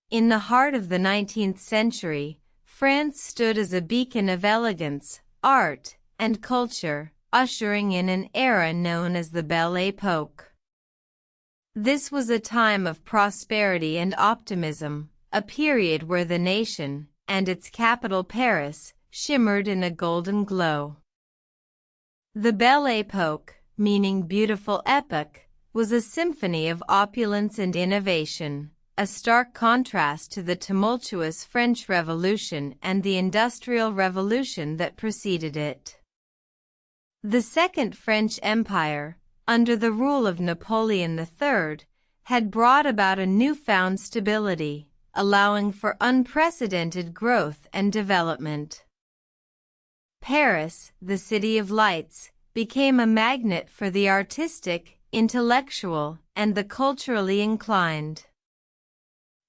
In the heart of the 19th century, France stood as a beacon of elegance, art, and culture, ushering in an era known as the Belle Époque. This was a time of prosperity and optimism, a period where the nation, and its capital Paris, shimmered in a golden glow. The Belle Époque, meaning beautiful epoch, was a symphony of opulence and innovation, a stark contrast to the tumultuous French Revolution and the Industrial Revolution that preceded it. The Second French Empire, under the rule of Napoleon III, had brought about a newfound stability, allowing for unprecedented growth and development. Paris, the city of lights, became a magnet for the artistic, intellectual, and the culturally inclined.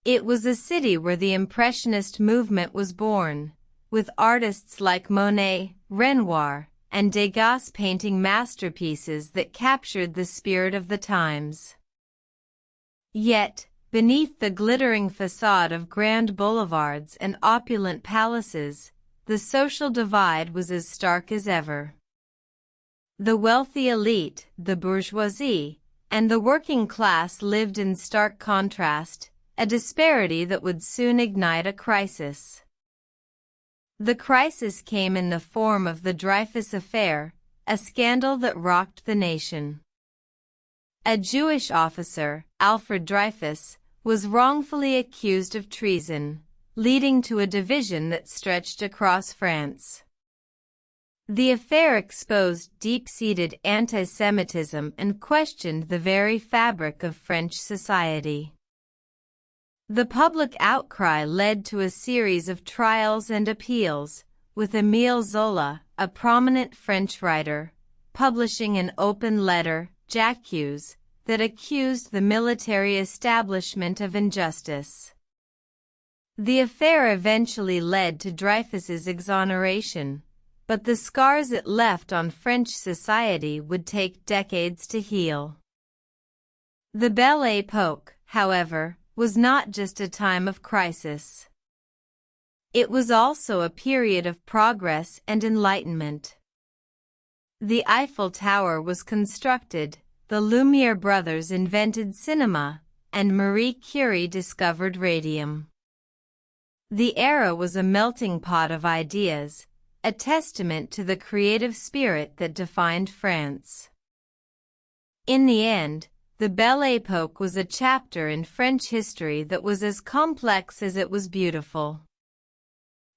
It was a city where the Impressionist movement was born, with artists like Monet, Renoir, and Degas painting masterpieces that captured the spirit of the times. Yet, beneath the glittering facade of grand boulevards and opulent palaces, the social divide was as stark as ever. The wealthy elite, the bourgeoisie, and the working class lived in stark contrast, a disparity that would soon ignite a crisis. The crisis came in the form of the Dreyfus Affair, a scandal that rocked the nation. A Jewish officer, Alfred Dreyfus, was wrongfully accused of treason, leading to a division that stretched across France. The affair exposed deep-seated anti-Semitism and questioned the very fabric of French society. The public outcry led to a series of trials and appeals, with Émile Zola, a prominent French writer, publishing an open letter, J'accuse, that accused the military establishment of injustice. The affair eventually led to Dreyfus's exoneration, but the scars it left on French society would take decades to heal. The Belle Époque, however, was not just a time of crisis. It was also a period of progress and enlightenment. The Eiffel Tower was constructed, the Lumière brothers invented cinema, and Marie Curie discovered radium. The era was a melting pot of ideas, a testament to the creative spirit that defined France. In the end, the Belle Époque was a chapter in French history that was as complex as it was beautiful.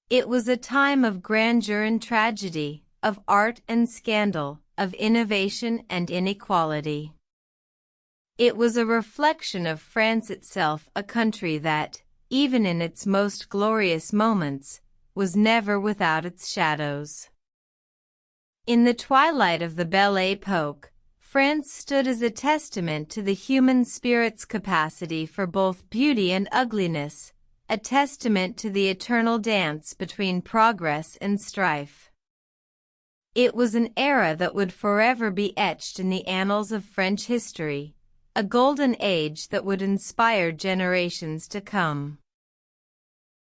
It was a time of grandeur and tragedy, of art and scandal, of innovation and inequality. It was a reflection of France itself, a country that, even in its most glorious moments, was never without its shadows. In the twilight of the Belle Époque, France stood as a testament to the human spirit's capacity for both beauty and ugliness, a testament to the eternal dance between progress and strife. It was an era that would forever be etched in the annals of French history, a golden age that would inspire generations to come.